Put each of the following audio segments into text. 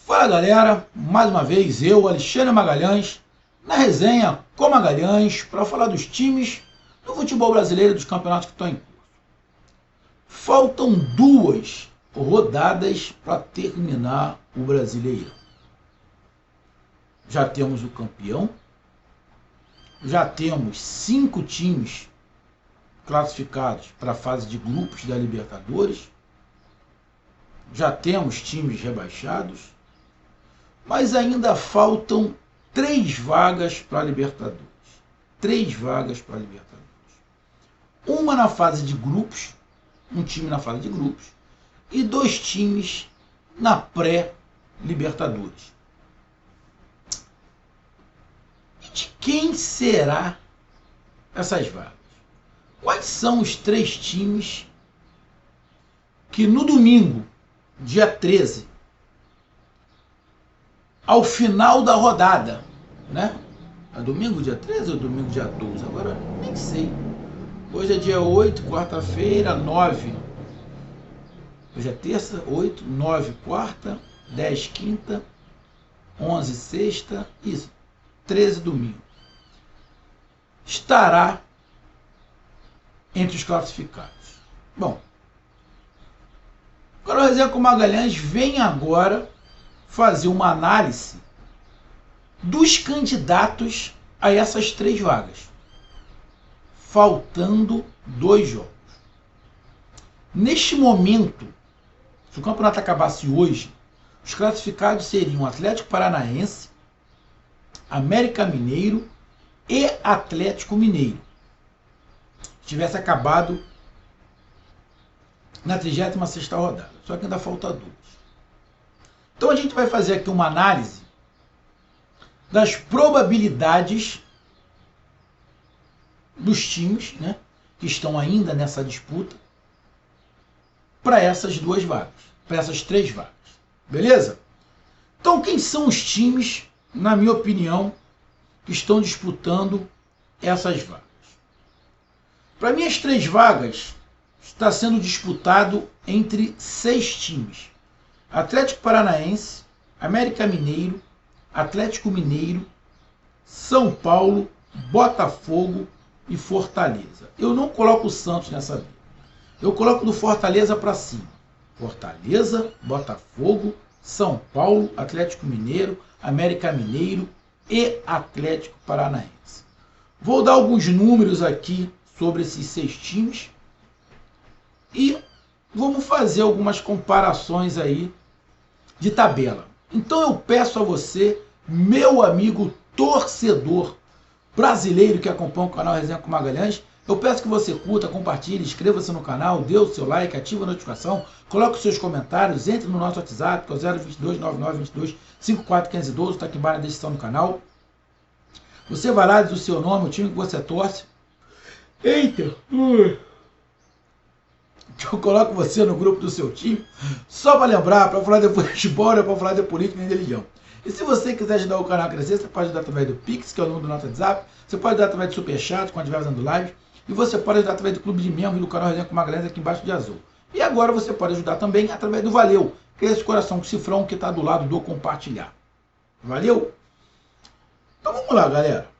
Fala galera, mais uma vez eu, Alexandre Magalhães, na resenha com Magalhães, para falar dos times do futebol brasileiro, dos campeonatos que estão em curso. Faltam 2 rodadas para terminar o Brasileirão. Já temos o campeão, já temos 5 times classificados para a fase de grupos da Libertadores, já temos times rebaixados, mas ainda faltam 3 vagas para a Libertadores. 3 vagas para a Libertadores. Uma na fase de grupos, um time na fase de grupos, e 2 times na pré-Libertadores. E de quem será essas vagas? Quais são os 3 times que no domingo, dia 13, ao final da rodada, né? É domingo dia 13 ou domingo dia 12? Agora nem sei. Hoje é dia 8, quarta-feira, 9. Hoje é terça, 8, 9, quarta, 10, quinta, 11, sexta, isso, 13, domingo. Estará entre os classificados. Bom, o Canal Resenha com Magalhães vem agora fazer uma análise dos candidatos a essas 3 vagas, faltando 2 jogos. Neste momento, se o campeonato acabasse hoje, os classificados seriam Atlético Paranaense, América Mineiro e Atlético Mineiro. Se tivesse acabado na 36ª rodada, só que ainda falta 2. Então a gente vai fazer aqui uma análise das probabilidades dos times, né, que estão ainda nessa disputa para essas 2 vagas, para essas 3 vagas. Beleza? Então quem são os times, na minha opinião, que estão disputando essas vagas? Para mim as 3 vagas está sendo disputado entre 6 times. Atlético Paranaense, América Mineiro, Atlético Mineiro, São Paulo, Botafogo e Fortaleza. Eu não coloco o Santos nessa briga. Eu coloco do Fortaleza para cima. Fortaleza, Botafogo, São Paulo, Atlético Mineiro, América Mineiro e Atlético Paranaense. Vou dar alguns números aqui sobre esses 6 times e vamos fazer algumas comparações aí de tabela. Então eu peço a você, meu amigo torcedor brasileiro que acompanha o canal Resenha com Magalhães, eu peço que você curta, compartilhe, inscreva-se no canal, dê o seu like, ative a notificação, coloque os seus comentários, entre no nosso WhatsApp, que é o 022 9922 541512, está aqui embaixo na descrição do canal. Você vai lá, diz o seu nome, o time que você torce. Eita! Eu coloco você no grupo do seu time, só para lembrar, para falar de futebol, não é para falar de política nem de religião. E se você quiser ajudar o canal a crescer, você pode ajudar através do Pix, que é o número do nosso WhatsApp, você pode ajudar através do Superchat, quando estiver fazendo live, e você pode ajudar através do Clube de Membros do canal Resenha com Magalhães aqui embaixo de azul. E agora você pode ajudar também através do Valeu, que é esse coração com cifrão que está do lado do compartilhar. Valeu? Então vamos lá, galera.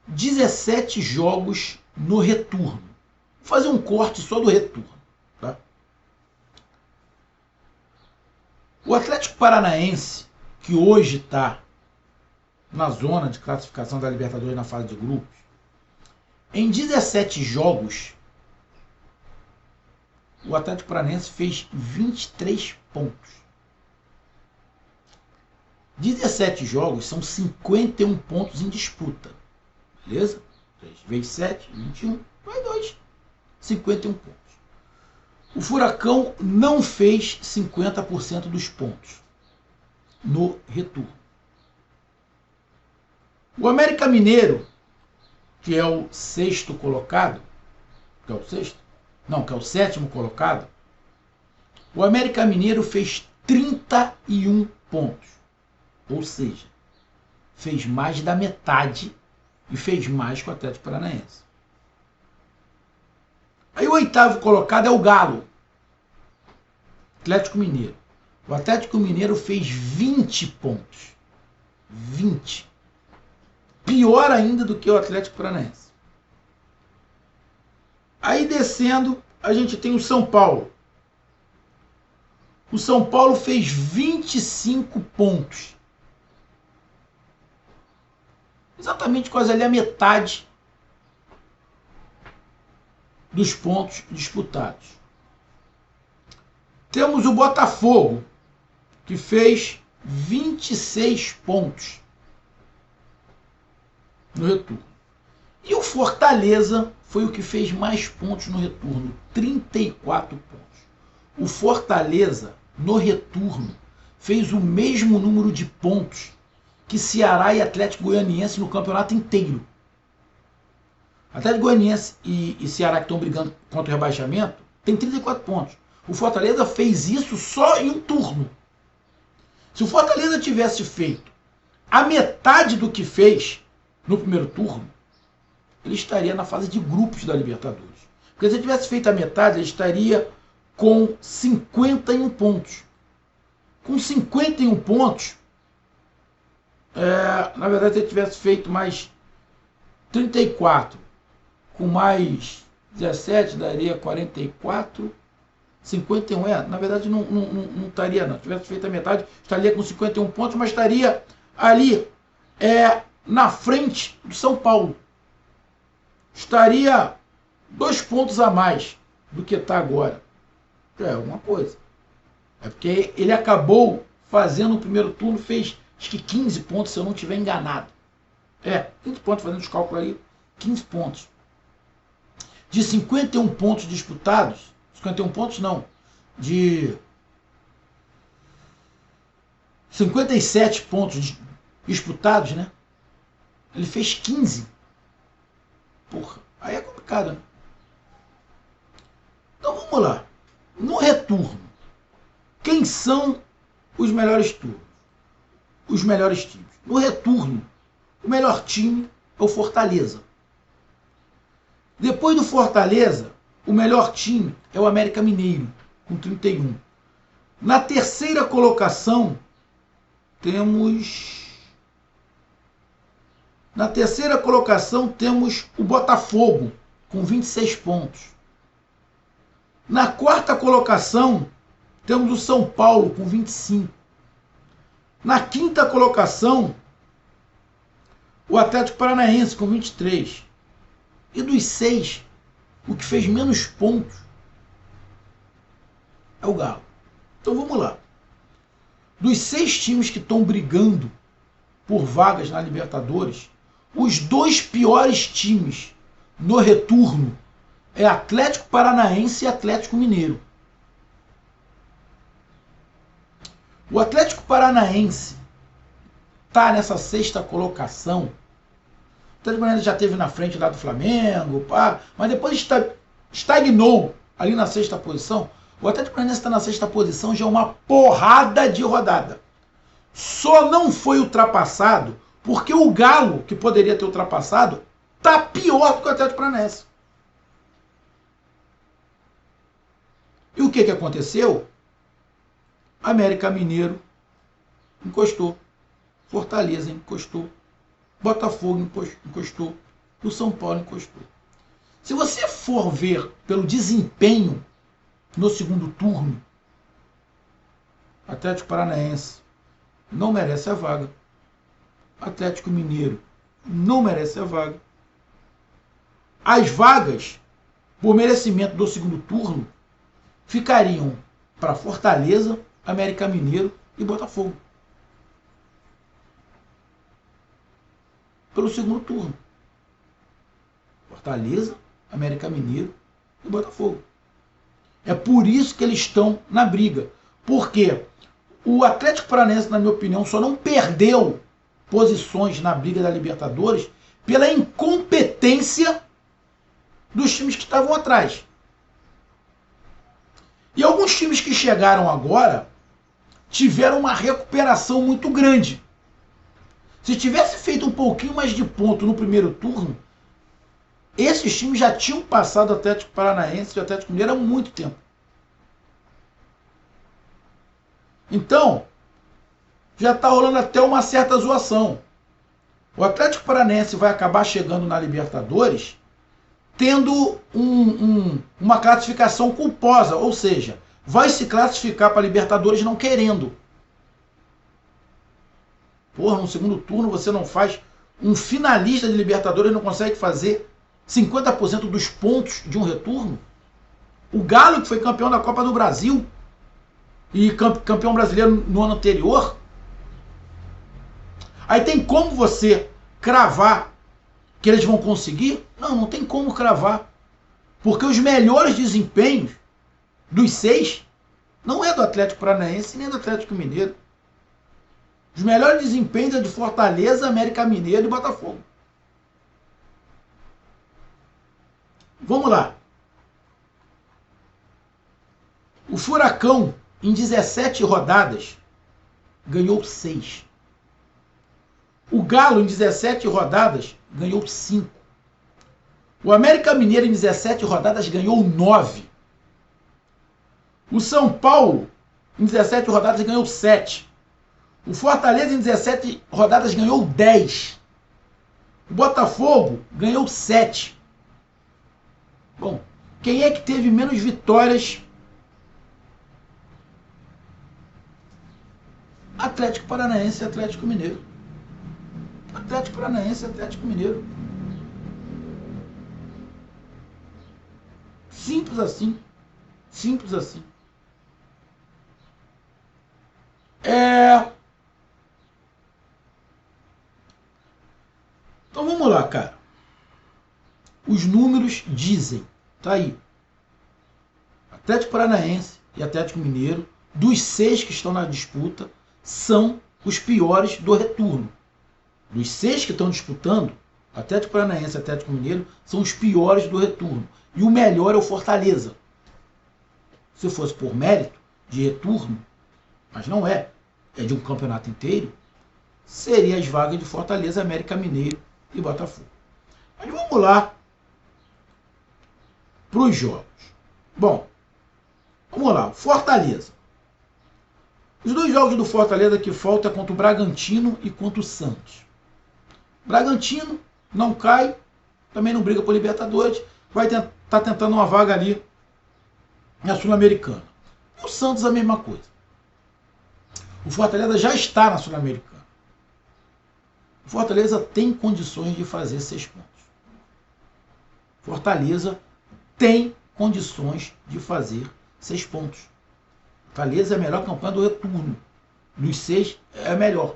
17 jogos no retorno. Vou fazer um corte só do retorno. Tá? O Atlético Paranaense, que hoje está na zona de classificação da Libertadores na fase de grupos, em 17 jogos, o Atlético Paranaense fez 23 pontos. 17 jogos são 51 pontos em disputa. Beleza? 3 vezes 7, 21, mais 2. 51 pontos. O Furacão não fez 50% dos pontos no retorno. O América Mineiro, que é o 6º colocado, que é o 6º? Não, que é o 7º colocado, o América Mineiro fez 31 pontos. Ou seja, fez mais da metade e fez mais que o Atlético Paranaense. Aí o oitavo colocado é o Galo, Atlético Mineiro. O Atlético Mineiro fez 20 pontos. 20. Pior ainda do que o Atlético Paranaense. Aí descendo, a gente tem o São Paulo. O São Paulo fez 25 pontos. Exatamente quase ali a metade dos pontos disputados. Temos o Botafogo, que fez 26 pontos no retorno. E o Fortaleza foi o que fez mais pontos no retorno, 34 pontos. O Fortaleza, no retorno, fez o mesmo número de pontos que Ceará e Atlético Goianiense no campeonato inteiro. Atlético Goianiense e Ceará, que estão brigando contra o rebaixamento, tem 34 pontos. O Fortaleza fez isso só em um turno. Se o Fortaleza tivesse feito a metade do que fez no primeiro turno, ele estaria na fase de grupos da Libertadores. Porque se ele tivesse feito a metade, ele estaria com 51 pontos. Com 51 pontos, na verdade, se ele tivesse feito mais 34, com mais 17, daria 44, 51, na verdade não estaria não. Se tivesse feito a metade, estaria com 51 pontos, mas estaria ali na frente do São Paulo. Estaria 2 pontos a mais do que está agora. É alguma coisa. É porque ele acabou fazendo o primeiro turno, fez acho que 15 pontos, se eu não estiver enganado. 15 pontos, fazendo os cálculos aí, 15 pontos. De 51 pontos disputados, 51 pontos não, de 57 pontos disputados, né? Ele fez 15. Porra, aí é complicado, né? Então vamos lá. No retorno, quem são os melhores turnos? Os melhores times. No retorno, o melhor time é o Fortaleza. Depois do Fortaleza, o melhor time é o América Mineiro, com 31. Na terceira colocação, temos o Botafogo, com 26 pontos. Na quarta colocação, temos o São Paulo, com 25. Na quinta colocação, o Atlético Paranaense, com 23. E dos 6, o que fez menos pontos é o Galo. Então vamos lá. Dos 6 times que estão brigando por vagas na Libertadores, os 2 piores times no retorno é Atlético Paranaense e Atlético Mineiro. O Atlético Paranaense está nessa 6ª colocação. O Atlético Paranaense já esteve na frente lá do Flamengo, mas depois estagnou ali na 6ª posição. O Atlético Paranaense está na 6ª posição já uma porrada de rodada. Só não foi ultrapassado porque o Galo, que poderia ter ultrapassado, está pior do que o Atlético Paranaense. E o que aconteceu? América Mineiro encostou. Fortaleza encostou. Botafogo encostou. O São Paulo encostou. Se você for ver pelo desempenho no segundo turno, Atlético Paranaense não merece a vaga. Atlético Mineiro não merece a vaga. As vagas, por merecimento do segundo turno, ficariam para Fortaleza, América Mineiro e Botafogo. Pelo segundo turno. Fortaleza, América Mineiro e Botafogo. É por isso que eles estão na briga. Porque o Atlético Paranaense, na minha opinião, só não perdeu posições na briga da Libertadores pela incompetência dos times que estavam atrás. E alguns times que chegaram agora tiveram uma recuperação muito grande. Se tivesse feito um pouquinho mais de ponto no primeiro turno, Esses times já tinham passado o Atlético Paranaense e o Atlético Mineiro há muito tempo. Então, já está rolando até uma certa zoação. O Atlético Paranaense vai acabar chegando na Libertadores tendo uma classificação culposa, ou seja, vai se classificar para a Libertadores não querendo. Porra, no segundo turno você não faz um finalista de Libertadores, não consegue fazer 50% dos pontos de um retorno. O Galo, que foi campeão da Copa do Brasil e campeão brasileiro no ano anterior. Aí tem como você cravar que eles vão conseguir? Não, não tem como cravar. Porque os melhores desempenhos dos 6 não é do Atlético Paranaense nem do Atlético Mineiro. Os melhores desempenhos é de Fortaleza, América Mineiro e Botafogo. Vamos lá. O Furacão, em 17 rodadas, ganhou 6. O Galo, em 17 rodadas, ganhou 5. O América Mineiro, em 17 rodadas, ganhou 9. O São Paulo, em 17 rodadas, ganhou 7. O Fortaleza, em 17 rodadas, ganhou 10. O Botafogo ganhou 7. Bom, quem é que teve menos vitórias? Atlético Paranaense e Atlético Mineiro. Atlético Paranaense e Atlético Mineiro. Simples assim. Simples assim. Então vamos lá, cara. Os números dizem, tá aí. Atlético Paranaense e Atlético Mineiro, dos 6 que estão na disputa, são os piores do retorno. Dos 6 que estão disputando, Atlético Paranaense e Atlético Mineiro são os piores do retorno. E o melhor é o Fortaleza. Se fosse por mérito de retorno, mas não é, é de um campeonato inteiro, seria as vagas de Fortaleza, América Mineiro e Botafogo. Mas vamos lá para os jogos. Bom, vamos lá. Fortaleza. Os 2 jogos do Fortaleza que faltam é contra o Bragantino e contra o Santos. Bragantino não cai, também não briga por Libertadores, vai estar tentando uma vaga ali na Sul-Americana. E o Santos a mesma coisa. O Fortaleza já está na Sul-Americana. O Fortaleza tem condições de fazer 6 pontos. Fortaleza tem condições de fazer 6 pontos. Fortaleza é a melhor campanha do retorno. Dos 6 é a melhor.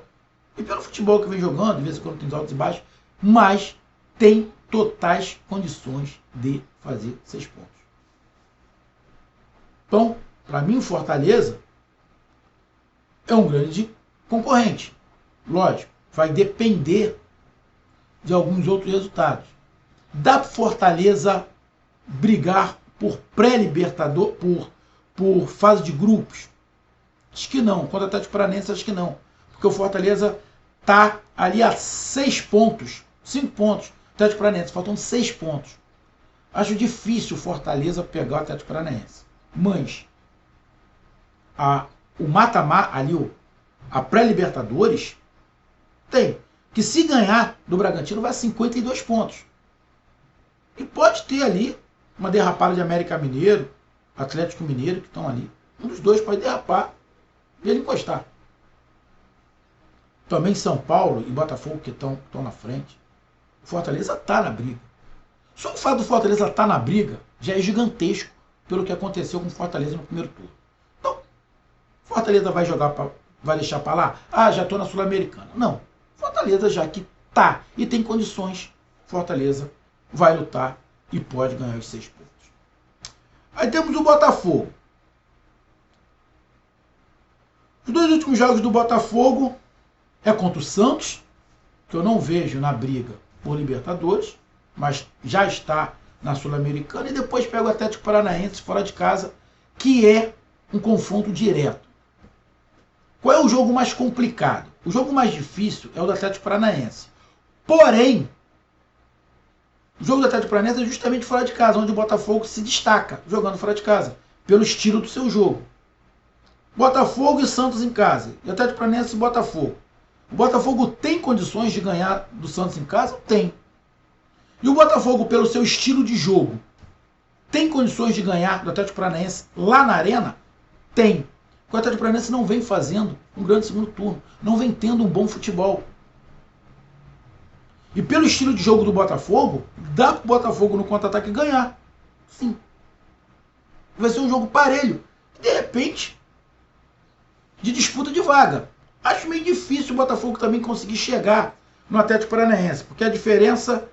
E pelo futebol que vem jogando, de vez em quando tem altos e baixos, mas tem totais condições de fazer 6 pontos. Então, para mim, o Fortaleza é um grande concorrente. Lógico, vai depender de alguns outros resultados. Dá para Fortaleza brigar por pré-libertador, por fase de grupos? Acho que não. Contra o Atlético Paranaense, acho que não. Porque o Fortaleza está ali a 6 pontos, 5 pontos. O Atlético Paranaense, faltam 6 pontos. Acho difícil o Fortaleza pegar o Atlético Paranaense. Mas o mata-mata ali, a pré-libertadores, tem. Que se ganhar do Bragantino vai a 52 pontos. E pode ter ali uma derrapada de América Mineiro, Atlético Mineiro, que estão ali. Um dos dois pode derrapar e ele encostar. Também São Paulo e Botafogo que estão na frente. O Fortaleza está na briga. Só o fato do Fortaleza estar na briga já é gigantesco pelo que aconteceu com o Fortaleza no primeiro turno. Então, Fortaleza vai jogar, vai deixar para lá? Ah, já estou na Sul-Americana. Não. Fortaleza já que está e tem condições, Fortaleza vai lutar e pode ganhar os 6 pontos. Aí temos o Botafogo. Os 2 últimos jogos do Botafogo é contra o Santos, que eu não vejo na briga por Libertadores, mas já está na Sul-Americana, e depois pega o Atlético Paranaense fora de casa, que é um confronto direto. Qual é o jogo mais complicado? O jogo mais difícil é o do Atlético Paranaense. Porém, O jogo do Atlético Paranaense é justamente fora de casa, onde o Botafogo se destaca jogando fora de casa, pelo estilo do seu jogo. Botafogo e Santos em casa, e Atlético Paranaense e Botafogo. O Botafogo tem condições de ganhar do Santos em casa? Tem. E o Botafogo, pelo seu estilo de jogo, tem condições de ganhar do Atlético Paranaense lá na Arena? Tem. O Atlético Paranaense não vem fazendo um grande segundo turno, não vem tendo um bom futebol. E pelo estilo de jogo do Botafogo, dá para o Botafogo no contra-ataque ganhar. Sim. Vai ser um jogo parelho. De repente, de disputa de vaga. Acho meio difícil o Botafogo também conseguir chegar no Atlético Paranaense, porque a diferença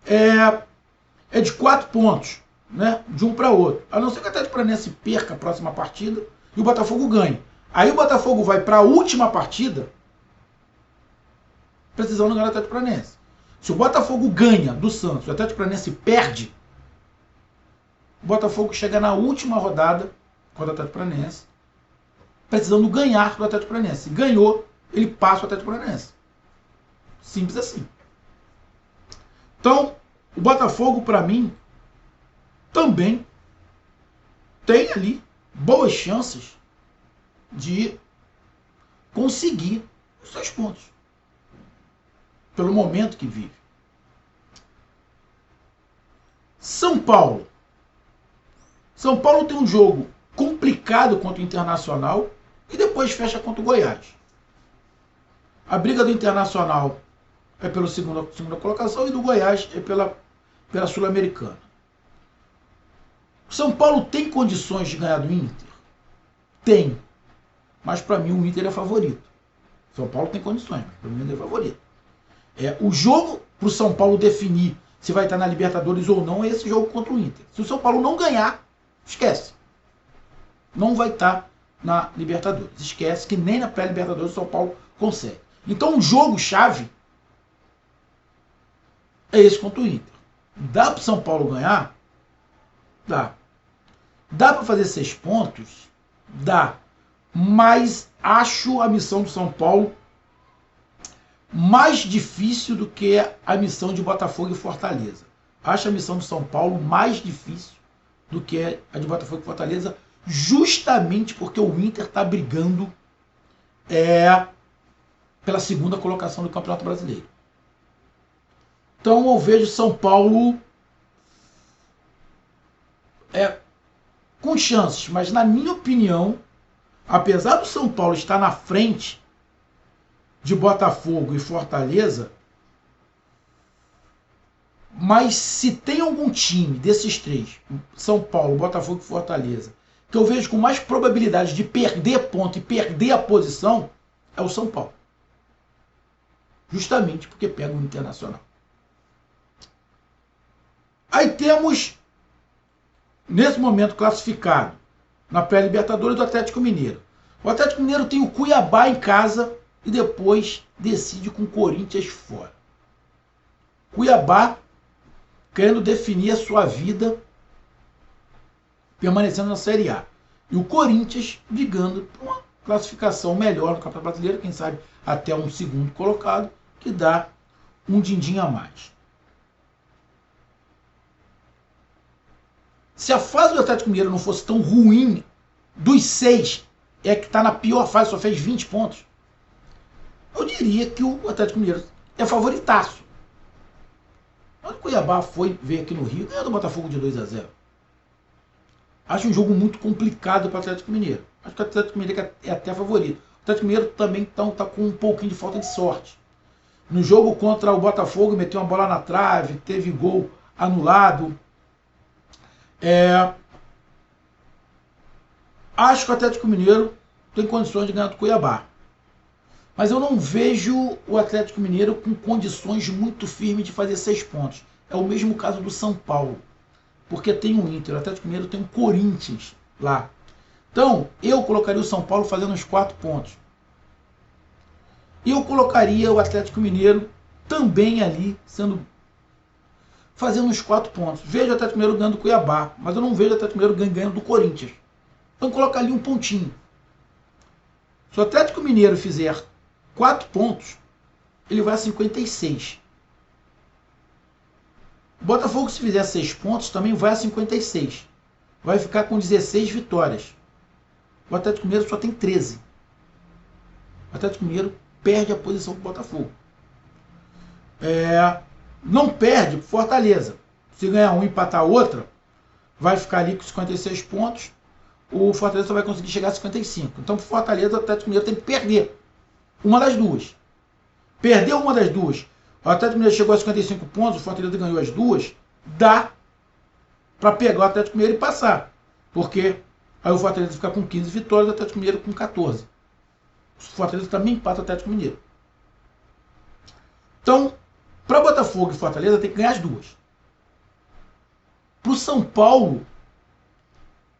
é de 4 pontos, né, de um para outro. A não ser que o Atlético Paranaense perca a próxima partida e o Botafogo ganhe. Aí o Botafogo vai para a última partida precisando ganhar o Atlético Paranaense. Se o Botafogo ganha do Santos e o Atlético Paranaense perde, o Botafogo chega na última rodada contra o Atlético Paranaense precisando ganhar do Atlético Paranaense. Se ganhou, ele passa o Atlético Paranaense. Simples assim. Então, o Botafogo, para mim, também tem ali boas chances de conseguir os 6 pontos. Pelo momento que vive. São Paulo. São Paulo tem um jogo complicado contra o Internacional e depois fecha contra o Goiás. A briga do Internacional é pela segunda colocação e do Goiás é pela Sul-Americana. São Paulo tem condições de ganhar do Inter? Tem. Mas para mim o Inter é favorito. São Paulo tem condições, mas para mim o Inter é favorito. O jogo para o São Paulo definir se vai estar na Libertadores ou não é esse jogo contra o Inter. Se o São Paulo não ganhar, esquece. Não vai estar na Libertadores. Esquece que nem na pré-Libertadores o São Paulo consegue. Então o jogo-chave é esse contra o Inter. Dá para o São Paulo ganhar? Dá. Dá para fazer 6 pontos? Dá. Mas acho a missão do São Paulo mais difícil do que a missão de Botafogo e Fortaleza. Acho a missão do São Paulo mais difícil do que a de Botafogo e Fortaleza, justamente porque o Inter está brigando pela segunda colocação do Campeonato Brasileiro. Então eu vejo São Paulo com chances, mas na minha opinião, apesar do São Paulo estar na frente de Botafogo e Fortaleza, mas se tem algum time desses 3, São Paulo, Botafogo e Fortaleza, que eu vejo com mais probabilidade de perder ponto e perder a posição, é o São Paulo. Justamente porque pega o Internacional. Aí temos, nesse momento, classificado na pré-Libertadores do Atlético Mineiro. O Atlético Mineiro tem o Cuiabá em casa e depois decide com o Corinthians fora. Cuiabá querendo definir a sua vida permanecendo na Série A. E o Corinthians brigando por uma classificação melhor no Campeonato Brasileiro, quem sabe até um segundo colocado, que dá um din-din a mais. Se a fase do Atlético Mineiro não fosse tão ruim, dos 6, que está na pior fase, só fez 20 pontos, eu diria que o Atlético Mineiro é favoritaço. Mas o Cuiabá veio aqui no Rio e ganhou do Botafogo de 2-0. Acho um jogo muito complicado para o Atlético Mineiro. Acho que o Atlético Mineiro é até favorito. O Atlético Mineiro também está com um pouquinho de falta de sorte. No jogo contra o Botafogo, meteu uma bola na trave, teve gol anulado. Acho que o Atlético Mineiro tem condições de ganhar do Cuiabá. Mas eu não vejo o Atlético Mineiro com condições muito firmes de fazer 6 pontos. É o mesmo caso do São Paulo. Porque tem o Inter, o Atlético Mineiro tem o Corinthians lá. Então, eu colocaria o São Paulo fazendo uns 4 pontos. E eu colocaria o Atlético Mineiro também ali, fazendo uns 4 pontos. Vejo o Atlético Mineiro ganhando do Cuiabá, mas eu não vejo o Atlético Mineiro ganhando do Corinthians. Então, coloca ali um pontinho. Se o Atlético Mineiro fizer 4 pontos, ele vai a 56. O Botafogo, se fizer 6 pontos, também vai a 56. Vai ficar com 16 vitórias. O Atlético Mineiro só tem 13. O Atlético Mineiro perde a posição do Botafogo. Não perde pro Fortaleza. Se ganhar um e empatar outra, vai ficar ali com 56 pontos. O Fortaleza só vai conseguir chegar a 55. Então, pro Fortaleza, o Atlético Mineiro tem que perder uma das duas. Perdeu uma das duas. O Atlético Mineiro chegou a 55 pontos, o Fortaleza ganhou as duas. Dá para pegar o Atlético Mineiro e passar. Porque aí o Fortaleza fica com 15 vitórias, o Atlético Mineiro com 14. O Fortaleza também empata o Atlético Mineiro. Então, para Botafogo e Fortaleza tem que ganhar as duas. Para o São Paulo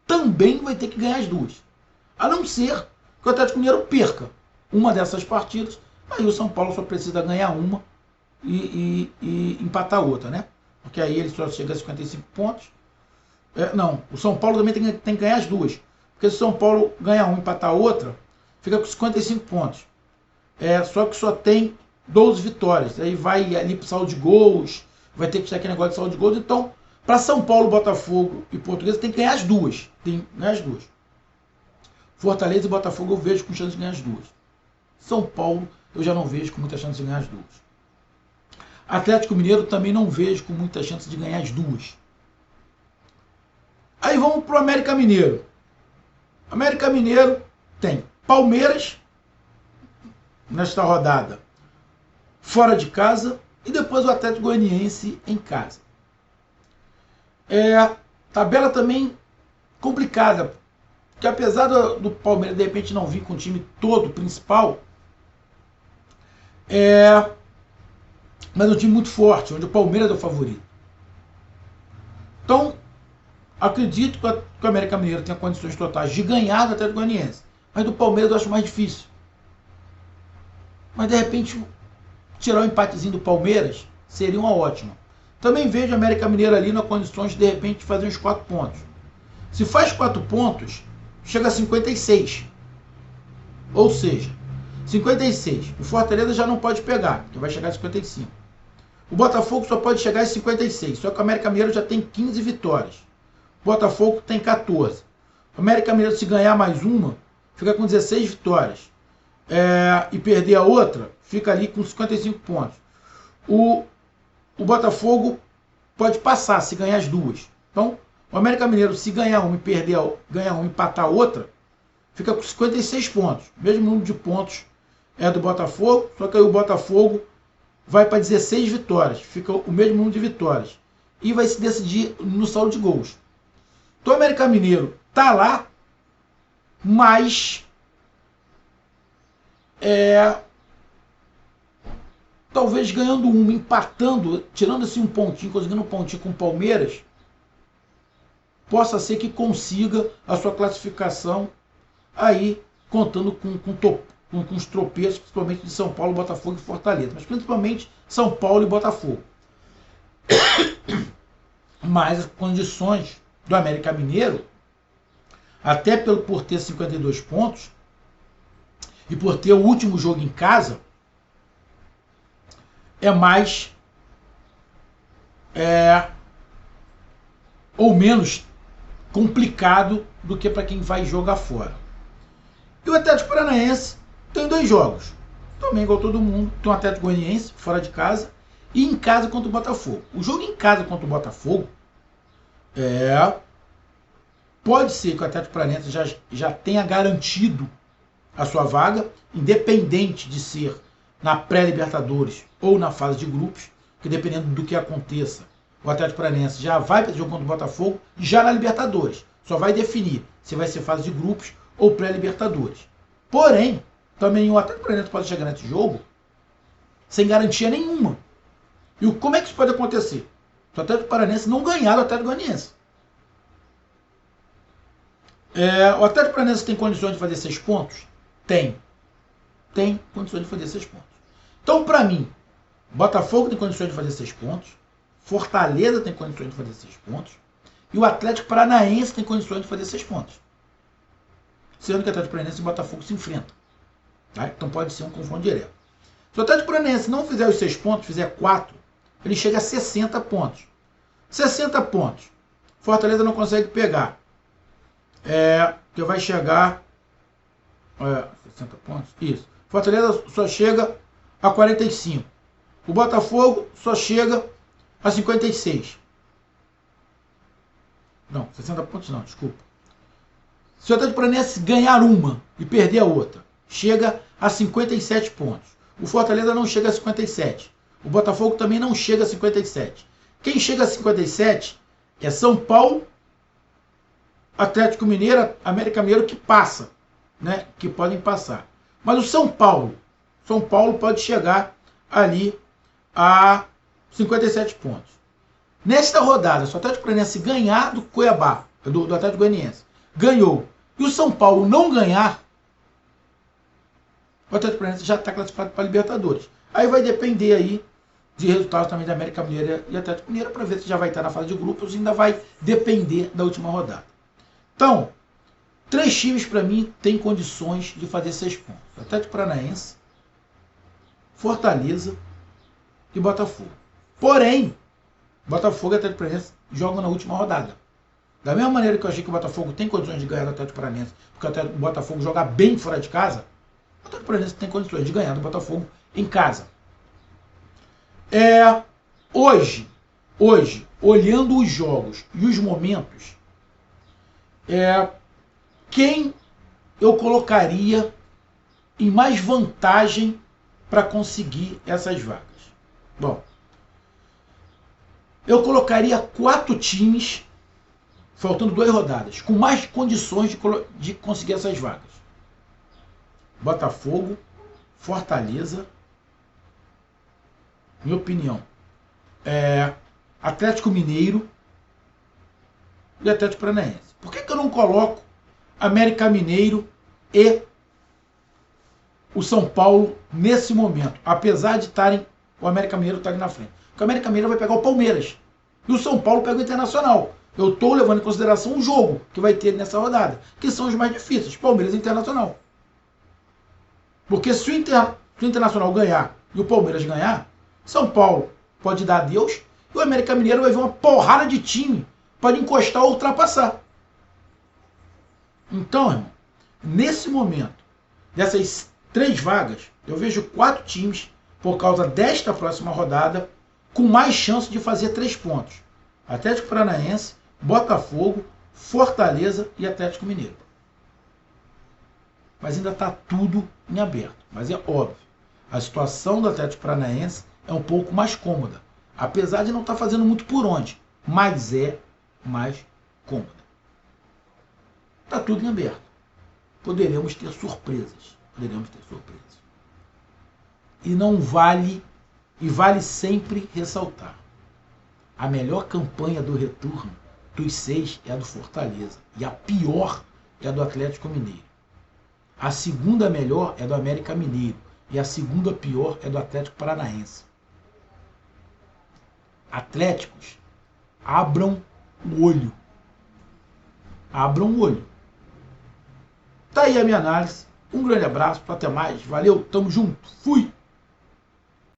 também vai ter que ganhar as duas. A não ser que o Atlético Mineiro perca uma dessas partidas. Aí o São Paulo só precisa ganhar uma e empatar outra, né? Porque aí ele só chega a 55 pontos. Não, o São Paulo também tem que ganhar as duas. Porque se o São Paulo ganhar uma e empatar outra, fica com 55 pontos. Só que só tem 12 vitórias. Aí vai ali para o saldo de gols, vai ter que tirar aquele negócio de saldo de gols. Então, para São Paulo, Botafogo e Portuguesa, tem que ganhar as duas. Tem que ganhar as duas. Fortaleza e Botafogo eu vejo com chance de ganhar as duas. São Paulo eu já não vejo com muita chance de ganhar as duas. Atlético Mineiro também não vejo com muita chance de ganhar as duas. Aí vamos para o América Mineiro. América Mineiro tem Palmeiras nesta rodada fora de casa e depois o Atlético Goianiense em casa. Tabela também complicada, porque apesar do Palmeiras de repente não vir com o time todo principal, mas é um time muito forte, onde o Palmeiras é o favorito. Então, acredito que o América Mineiro tenha condições totais de ganhar do Atlético Goianiense, mas do Palmeiras eu acho mais difícil. Mas de repente, tirar o empatezinho do Palmeiras seria uma ótima. Também vejo o América Mineiro ali nas condições de repente fazer uns 4 pontos. Se faz 4 pontos, chega a 56. Ou seja, 56. O Fortaleza já não pode pegar, que vai chegar a 55. O Botafogo só pode chegar a 56, só que o América Mineiro já tem 15 vitórias. O Botafogo tem 14. O América Mineiro, se ganhar mais uma, fica com 16 vitórias. E perder a outra, fica ali com 55 pontos. O Botafogo pode passar se ganhar as duas. Então, o América Mineiro, se ganhar uma e ganhar uma e empatar a outra, fica com 56 pontos. Mesmo número de pontos do Botafogo, só que aí o Botafogo vai para 16 vitórias. Fica o mesmo número de vitórias. E vai se decidir no saldo de gols. Então o América Mineiro está lá, mas talvez ganhando uma, empatando, tirando assim um pontinho, conseguindo um pontinho com o Palmeiras, possa ser que consiga a sua classificação aí, contando com os tropeços, principalmente de São Paulo, Botafogo e Fortaleza, mas principalmente São Paulo e Botafogo. Mas as condições do América Mineiro, até por ter 52 pontos e por ter o último jogo em casa, é mais ou menos complicado do que para quem vai jogar fora. E o Atlético Paranaense tem 2 jogos, também igual todo mundo. Tem o Atlético Goianiense fora de casa e em casa contra o Botafogo. O jogo em casa contra o Botafogo pode ser que o Atlético Paranaense já tenha garantido a sua vaga, independente de ser na pré-Libertadores ou na fase de grupos, que dependendo do que aconteça, o Atlético Paranaense já vai para o jogo contra o Botafogo, já na Libertadores. Só vai definir se vai ser fase de grupos ou pré-Libertadores. Porém, também o Atlético Paranaense pode chegar nesse jogo sem garantia nenhuma. E como é que isso pode acontecer? Se o Atlético Paranaense não ganhar do Atlético Goianiense. O Atlético Paranaense tem condições de fazer 6 pontos? Tem condições de fazer 6 pontos. Então, para mim, Botafogo tem condições de fazer 6 pontos, Fortaleza tem condições de fazer 6 pontos e o Atlético Paranaense tem condições de fazer 6 pontos. Sendo que o Atlético Paranaense e o Botafogo se enfrentam. Tá? Então pode ser um confronto direto. Se o Atlético Paranaense não fizer os 6 pontos, fizer 4, ele chega a 60 pontos. 60 pontos. Fortaleza não consegue pegar. Que vai chegar... 60 pontos? Isso. Fortaleza só chega a 45. O Botafogo só chega a 56. Não, 60 pontos não, desculpa. Se o Atlético Paranaense ganhar uma e perder a outra, chega a 57 pontos. O Fortaleza não chega a 57. O Botafogo também não chega a 57. Quem chega a 57 é São Paulo, Atlético Mineiro, América Mineiro, que passa, né? Que podem passar. Mas o São Paulo pode chegar ali a 57 pontos. Nesta rodada, se o Atlético Paranaense ganhar do Cuiabá, do Atlético Goianiense, ganhou, e o São Paulo não ganhar, o Atlético Paranaense já está classificado para a Libertadores. Aí vai depender aí de resultados também da América Mineira e Atlético Mineiro, para ver se já vai estar na fase de grupos, ainda vai depender da última rodada. Então, 3 times para mim têm condições de fazer 6 pontos. Atlético Paranaense, Fortaleza e Botafogo. Porém, Botafogo e Atlético Paranaense jogam na última rodada. Da mesma maneira que eu achei que o Botafogo tem condições de ganhar do Atlético Paranaense, porque o Botafogo joga bem fora de casa, o Atlético Paranaense tem condições de ganhar do Botafogo em casa. Hoje, olhando os jogos e os momentos, quem eu colocaria em mais vantagem para conseguir essas vagas? Bom, eu colocaria 4 times, faltando 2 rodadas, com mais condições de conseguir essas vagas. Botafogo, Fortaleza, minha opinião, Atlético Mineiro e Atlético Paranaense. Por que eu não coloco América Mineiro e o São Paulo nesse momento? Apesar de o América Mineiro estar ali na frente. Porque o América Mineiro vai pegar o Palmeiras. E o São Paulo pega o Internacional. Eu estou levando em consideração o jogo que vai ter nessa rodada, que são os mais difíceis, Palmeiras e Internacional. Porque se o Internacional ganhar e o Palmeiras ganhar, São Paulo pode dar adeus e o América Mineiro vai ver uma porrada de time, pode encostar ou ultrapassar. Então, irmão, nesse momento, dessas 3 vagas, eu vejo 4 times, por causa desta próxima rodada, com mais chance de fazer 3 pontos. Atlético Paranaense, Botafogo, Fortaleza e Atlético Mineiro. Mas ainda está tudo em aberto. Mas é óbvio, a situação do Atlético Paranaense é um pouco mais cômoda. Apesar de não estar fazendo muito por onde, mas é mais cômoda. Está tudo em aberto. Poderemos ter surpresas. E não vale, e vale sempre ressaltar, a melhor campanha do retorno dos 6 é a do Fortaleza. E a pior é a do Atlético Mineiro. A segunda melhor é do América Mineiro. E a segunda pior é do Atlético Paranaense. Atléticos, abram o olho. Abram o olho. Tá aí a minha análise. Um grande abraço, até mais. Valeu, tamo junto. Fui!